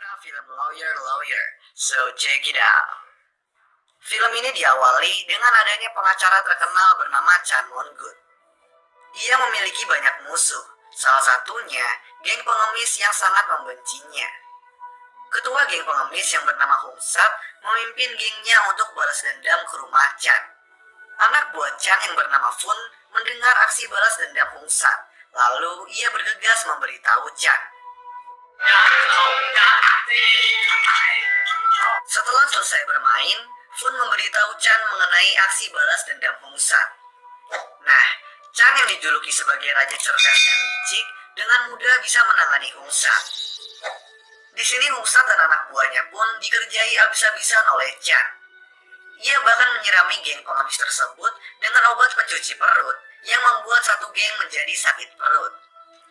cerita film Lawyer. So check it out. Film ini diawali dengan adanya pengacara terkenal bernama Chan Won-gun. Ia memiliki banyak musuh, salah satunya geng pengemis yang sangat membencinya. Ketua geng pengemis yang bernama Hong Sat memimpin gengnya untuk balas dendam ke rumah Chan. Anak buah Chan yang bernama Fun mendengar aksi balas dendam Hong Sat, lalu ia bergegas memberitahu Chan. Setelah selesai bermain, Fun memberitahu Chan mengenai aksi balas dendam Hong Sat. Nah, Chan yang dijuluki sebagai raja cerdas dan licik dengan mudah bisa menangani Hong Sat. Di sini Hong Sat dan anak buahnya pun dikerjai habis-habisan oleh Chan. Ia bahkan menyirami geng pengemis tersebut dengan obat pencuci perut yang membuat satu geng menjadi sakit perut.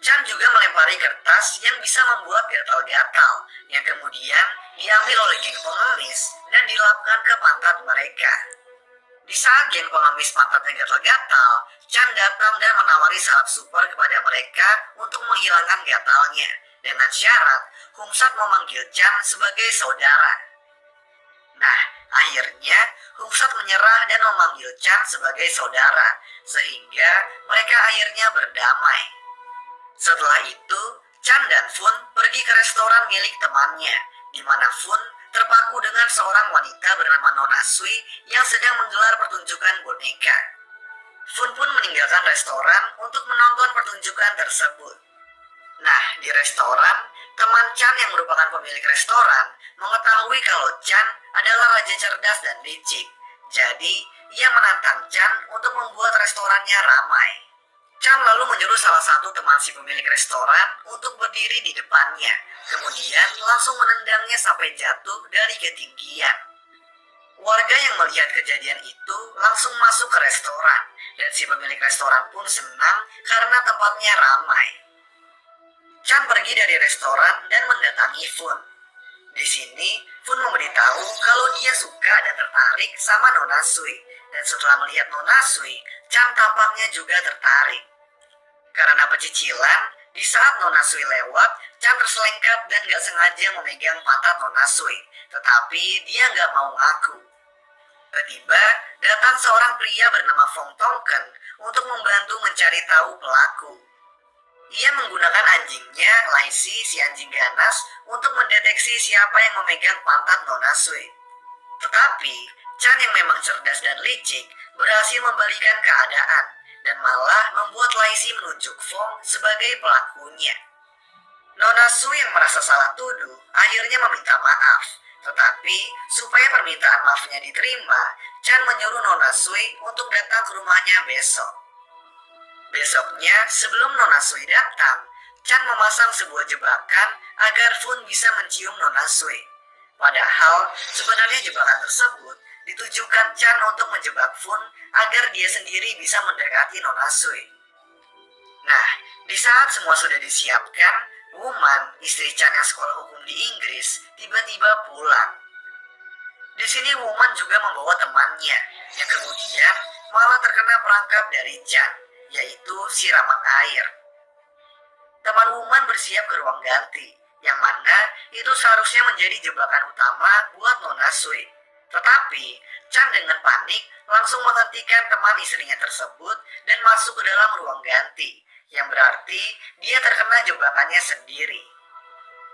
Chan juga melempari kertas yang bisa membuat gatal-gatal yang kemudian diambil oleh geng pengemis dan dilapkan ke pantat mereka. Di saat geng pengemis pantatnya gatal-gatal, Chan datang dan menawari salep super kepada mereka untuk menghilangkan gatalnya dengan syarat Hong Sat memanggil Chan sebagai saudara. Nah, akhirnya Hong Sat menyerah dan memanggil Chan sebagai saudara, sehingga mereka akhirnya berdamai. Setelah itu, Chan dan Fun pergi ke restoran milik temannya, di mana Fun terpaku dengan seorang wanita bernama Nona Sui yang sedang menggelar pertunjukan boneka. Fun pun meninggalkan restoran untuk menonton pertunjukan tersebut. Nah, di restoran, teman Chan yang merupakan pemilik restoran mengetahui kalau Chan adalah raja cerdas dan licik. Jadi, ia menantang Chan untuk membuat restorannya ramai. Chan lalu menyuruh salah satu teman si pemilik restoran untuk berdiri di depannya, kemudian langsung menendangnya sampai jatuh dari ketinggian. Warga yang melihat kejadian itu langsung masuk ke restoran, dan si pemilik restoran pun senang karena tempatnya ramai. Chan pergi dari restoran dan mendatangi Fun. Di sini, Fun memberitahu kalau dia suka dan tertarik sama Nona Sui, dan setelah melihat Nona Sui, Chan tampaknya juga tertarik. Karena pecicilan, di saat Nona Sui lewat, Chan terselengkat dan gak sengaja memegang pantat Nona Sui, tetapi dia gak mau ngaku. Tiba-tiba, datang seorang pria bernama Fong Tongken untuk membantu mencari tahu pelaku. Ia menggunakan anjingnya, Laisi, si anjing ganas, untuk mendeteksi siapa yang memegang pantat Nona Sui. Tetapi, Chan yang memang cerdas dan licik berhasil membalikan keadaan dan malah membuat Laisi menunjuk Fong sebagai pelakunya. Nona Sui yang merasa salah tuduh akhirnya meminta maaf, tetapi supaya permintaan maafnya diterima, Chan menyuruh Nona Sui untuk datang ke rumahnya besok. Besoknya, sebelum Nona Sui datang, Chan memasang sebuah jebakan agar Fun bisa mencium Nona Sui. Padahal, sebenarnya jebakan tersebut ditujukan Chan untuk menjebak Fun agar dia sendiri bisa mendekati Nona Sui. Nah, di saat semua sudah disiapkan, Woman, istri Chan yang sekolah hukum di Inggris, tiba-tiba pulang. Di sini Woman juga membawa temannya, yang kemudian malah terkena perangkap dari Chan, yaitu siraman air. Teman Woman bersiap ke ruang ganti, yang mana itu seharusnya menjadi jebakan utama buat Nona Sui. Tetapi, Chan dengan panik langsung menghentikan teman istrinya tersebut dan masuk ke dalam ruang ganti, yang berarti dia terkena jebakannya sendiri.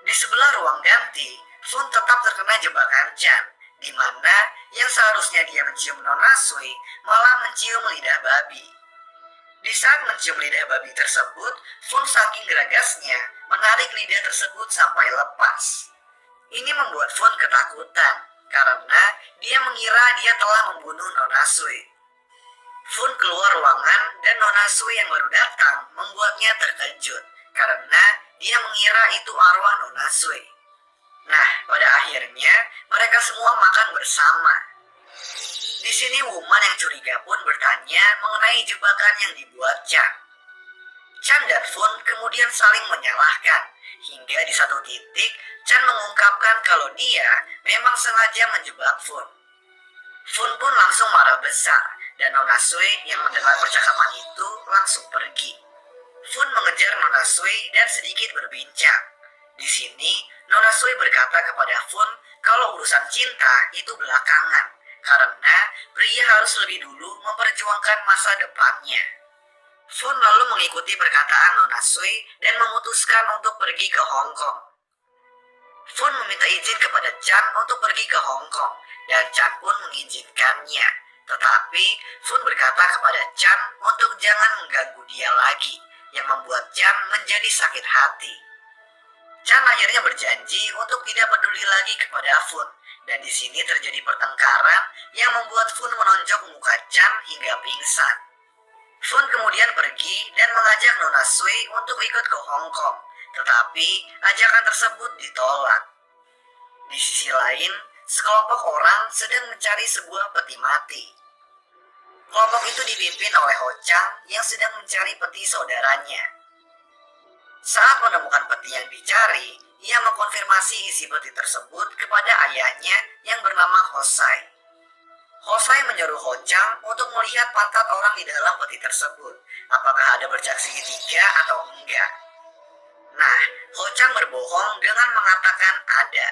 Di sebelah ruang ganti, Fun tetap terkena jebakan Chan, di mana yang seharusnya dia mencium Nona Sui malah mencium lidah babi. Di saat mencium lidah babi tersebut, Fun saking geragasnya menarik lidah tersebut sampai lepas. Ini membuat Fun ketakutan, karena dia mengira dia telah membunuh Nona Sui. Fun keluar ruangan dan Nona Sui yang baru datang membuatnya terkejut, karena dia mengira itu arwah Nona Sui. Nah, pada akhirnya mereka semua makan bersama. Di sini Woman yang curiga pun bertanya mengenai jebakan yang dibuat Chan. Chan dan Fun kemudian saling menyalahkan, hingga di satu titik Chan mengungkapkan kalau dia memang sengaja menjebak Fun. Fun pun langsung marah besar, dan Nona Sui yang mendengar percakapan itu langsung pergi. Fun mengejar Nona Sui dan sedikit berbincang. Di sini, Nona Sui berkata kepada Fun kalau urusan cinta itu belakangan, karena pria harus lebih dulu memperjuangkan masa depannya. Fun lalu mengikuti perkataan Nona Sui dan memutuskan untuk pergi ke Hong Kong. Fun meminta izin kepada Chan untuk pergi ke Hong Kong, dan Chan pun mengizinkannya. Tetapi Fun berkata kepada Chan untuk jangan mengganggu dia lagi, yang membuat Chan menjadi sakit hati. Chan akhirnya berjanji untuk tidak peduli lagi kepada Fun, dan di sini terjadi pertengkaran yang membuat Fun menonjok muka Chan hingga pingsan. Fun kemudian pergi dan mengajak Nona Sui untuk ikut ke Hong Kong, tetapi ajakan tersebut ditolak. Di sisi lain, sekelompok orang sedang mencari sebuah peti mati. Kelompok itu dipimpin oleh Ho Chang yang sedang mencari peti saudaranya. Saat menemukan peti yang dicari, ia mengkonfirmasi isi peti tersebut kepada ayahnya yang bernama Hosai. Hosai menyuruh Ho Chang untuk melihat pantat orang di dalam peti tersebut, apakah ada bercak segitiga atau enggak. Nah, Ho Chang berbohong dengan mengatakan ada.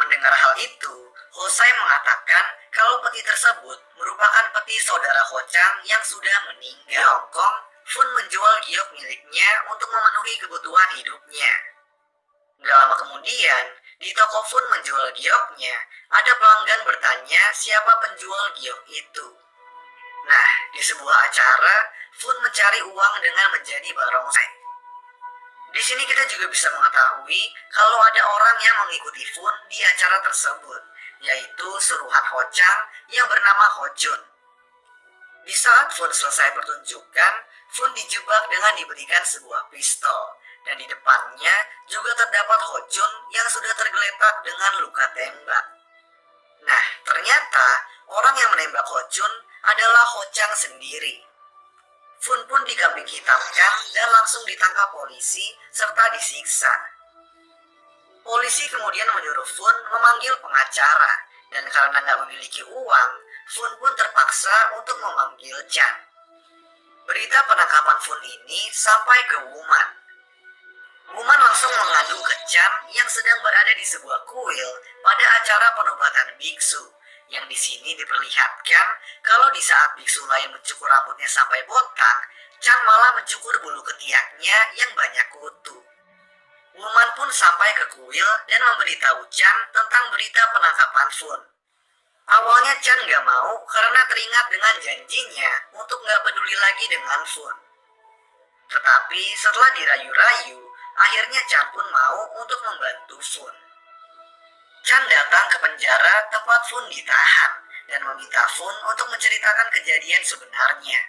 Mendengar hal itu, Hosai mengatakan kalau peti tersebut merupakan peti saudara Ho Chang yang sudah meninggal. Di Hong Kong, Fun menjual giok miliknya untuk memenuhi kebutuhan hidupnya. Gak lama kemudian, di toko Fun menjual gioknya, ada pelanggan bertanya siapa penjual giok itu. Nah, di sebuah acara, Fun mencari uang dengan menjadi barongsai. Di sini kita juga bisa mengetahui kalau ada orang yang mengikuti Fun di acara tersebut, yaitu suruhan Ho Chang yang bernama Ho Jun. Di saat Fun selesai pertunjukan, Fun dijebak dengan diberikan sebuah pistol, dan di depannya juga terdapat Ho Jun yang sudah tergeletak dengan luka tembak. Nah, ternyata orang yang menembak Ho Jun adalah Ho Chang sendiri. Fun pun dikambing hitamkan dan langsung ditangkap polisi serta disiksa. Polisi kemudian menyuruh Fun memanggil pengacara, dan karena nggak memiliki uang, Fun pun terpaksa untuk memanggil Chan. Berita penangkapan Fun ini sampai ke Wuman. Wuman langsung mengadu ke Chan yang sedang berada di sebuah kuil pada acara penobatan biksu, yang di sini diperlihatkan kalau di saat biksu lain mencukur rambutnya sampai botak, Chan malah mencukur bulu ketiaknya yang banyak kutu. Wuman pun sampai ke kuil dan memberitahu Chan tentang berita penangkapan Fun. Awalnya Chan gak mau karena teringat dengan janjinya untuk gak peduli lagi dengan Fun. Tetapi setelah dirayu-rayu, akhirnya Chan pun mau untuk membantu Fun. Chan datang ke penjara tempat Fun ditahan dan meminta Fun untuk menceritakan kejadian sebenarnya.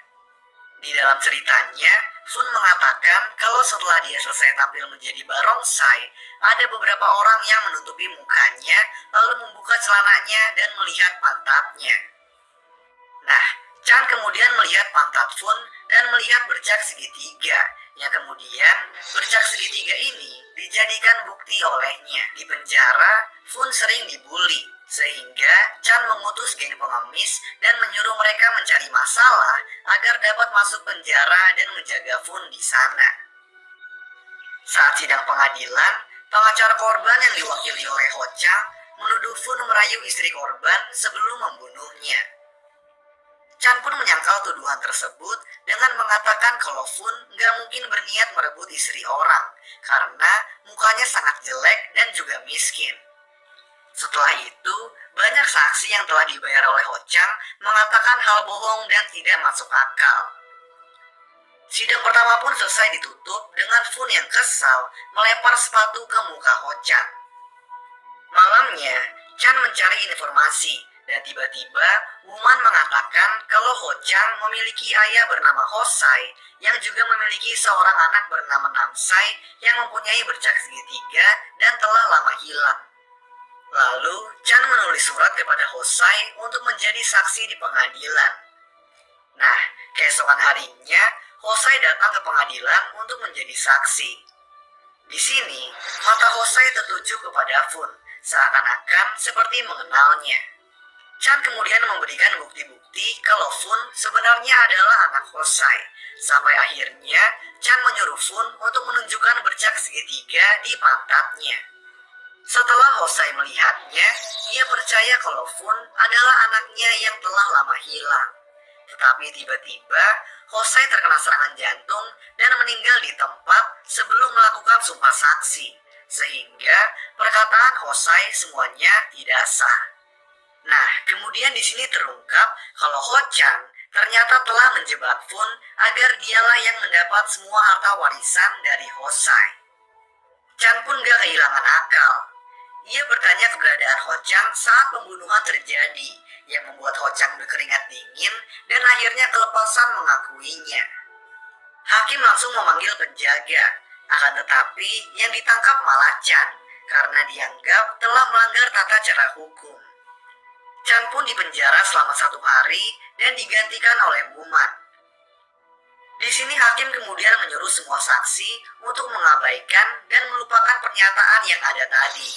Di dalam ceritanya, Fun mengatakan kalau setelah dia selesai tampil menjadi barongsai, ada beberapa orang yang menutupi mukanya lalu membuka celananya dan melihat pantatnya. Nah, Chan kemudian melihat pantat Fun dan melihat bercak segitiga, yang kemudian bercak segitiga ini dijadikan bukti olehnya. Di penjara, Fun sering dibully, sehingga Chan mengutus geng pengemis dan menyuruh mereka mencari masalah agar dapat masuk penjara dan menjaga Fun di sana. Saat sidang pengadilan, pengacara korban yang diwakili oleh Ho Chang menuduh Fun merayu istri korban sebelum membunuhnya. Chan pun menyangkal tuduhan tersebut dengan mengatakan kalau Fun gak mungkin berniat merebut istri orang karena mukanya sangat jelek dan juga miskin. Setelah itu, banyak saksi yang telah dibayar oleh Ho Chang mengatakan hal bohong dan tidak masuk akal. Sidang pertama pun selesai ditutup dengan Fun yang kesal melempar sepatu ke muka Ho Chang. Malamnya, Chan mencari informasi dan tiba-tiba Wuman mengatakan kalau Ho Chang memiliki ayah bernama Hosai yang juga memiliki seorang anak bernama Namsai yang mempunyai bercak segitiga dan telah lama hilang. Lalu, Chan menulis surat kepada Hosai untuk menjadi saksi di pengadilan. Nah, keesokan harinya, Hosai datang ke pengadilan untuk menjadi saksi. Di sini, mata Hosai tertuju kepada Fun, seakan-akan seperti mengenalnya. Chan kemudian memberikan bukti-bukti kalau Fun sebenarnya adalah anak Hosai. Sampai akhirnya Chan menyuruh Fun untuk menunjukkan bercak segitiga di pantatnya. Setelah Hosai melihatnya, ia percaya kalau Fun adalah anaknya yang telah lama hilang. Tetapi tiba-tiba Hosai terkena serangan jantung dan meninggal di tempat sebelum melakukan sumpah saksi. Sehingga perkataan Hosai semuanya tidak sah. Nah, kemudian di sini terungkap kalau Ho-chan ternyata telah menjebak Fun agar dialah yang mendapat semua harta warisan dari Hosai. Chan pun gak kehilangan akal. Ia bertanya keberadaan Ho-chan saat pembunuhan terjadi, yang membuat Ho-chan berkeringat dingin dan akhirnya kelepasan mengakuinya. Hakim langsung memanggil penjaga, akan tetapi yang ditangkap malah Chan karena dianggap telah melanggar tata cara hukum. Chan pun dipenjara selama 1 hari dan digantikan oleh Wuman. Di sini hakim kemudian menyuruh semua saksi untuk mengabaikan dan melupakan pernyataan yang ada tadi.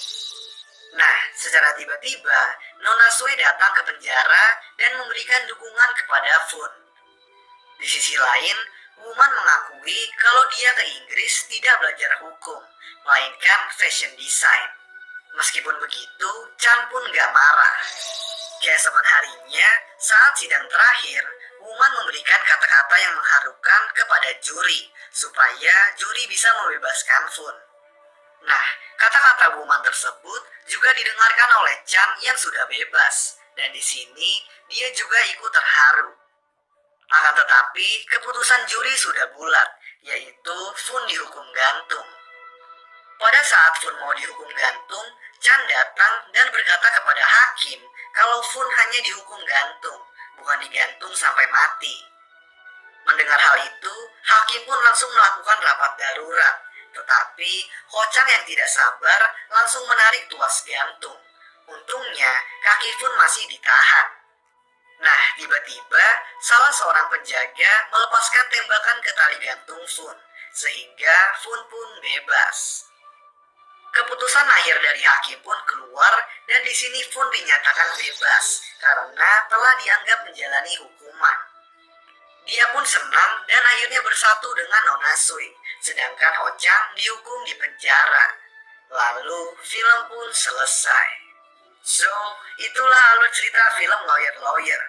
Nah, secara tiba-tiba, Nona Sui datang ke penjara dan memberikan dukungan kepada Fun. Di sisi lain, Wuman mengakui kalau dia ke Inggris tidak belajar hukum, melainkan fashion design. Meskipun begitu, Chan pun gak marah. Keesokan harinya, saat sidang terakhir, Wuman memberikan kata-kata yang mengharukan kepada juri, supaya juri bisa membebaskan Fun. Nah, kata-kata Wuman tersebut juga didengarkan oleh Chan yang sudah bebas, dan di sini dia juga ikut terharu. Akan tetapi, keputusan juri sudah bulat, yaitu Fun dihukum gantung. Pada saat Fun mau dihukum gantung, Chan datang dan berkata kepada hakim kalau Fun hanya dihukum gantung, bukan digantung sampai mati. Mendengar hal itu, hakim pun langsung melakukan rapat darurat. Tetapi Ho-chan yang tidak sabar langsung menarik tuas gantung. Untungnya kaki Fun masih ditahan. Nah, tiba-tiba salah seorang penjaga melepaskan tembakan ke tali gantung Fun, sehingga Fun pun bebas. Keputusan akhir dari hakim pun keluar dan di sini Fun dinyatakan bebas karena telah dianggap menjalani hukuman. Dia pun senang dan akhirnya bersatu dengan Nona Sui, sedangkan Ho-chan dihukum di penjara. Lalu film pun selesai. So, itulah alur cerita film Lawyer Lawyer.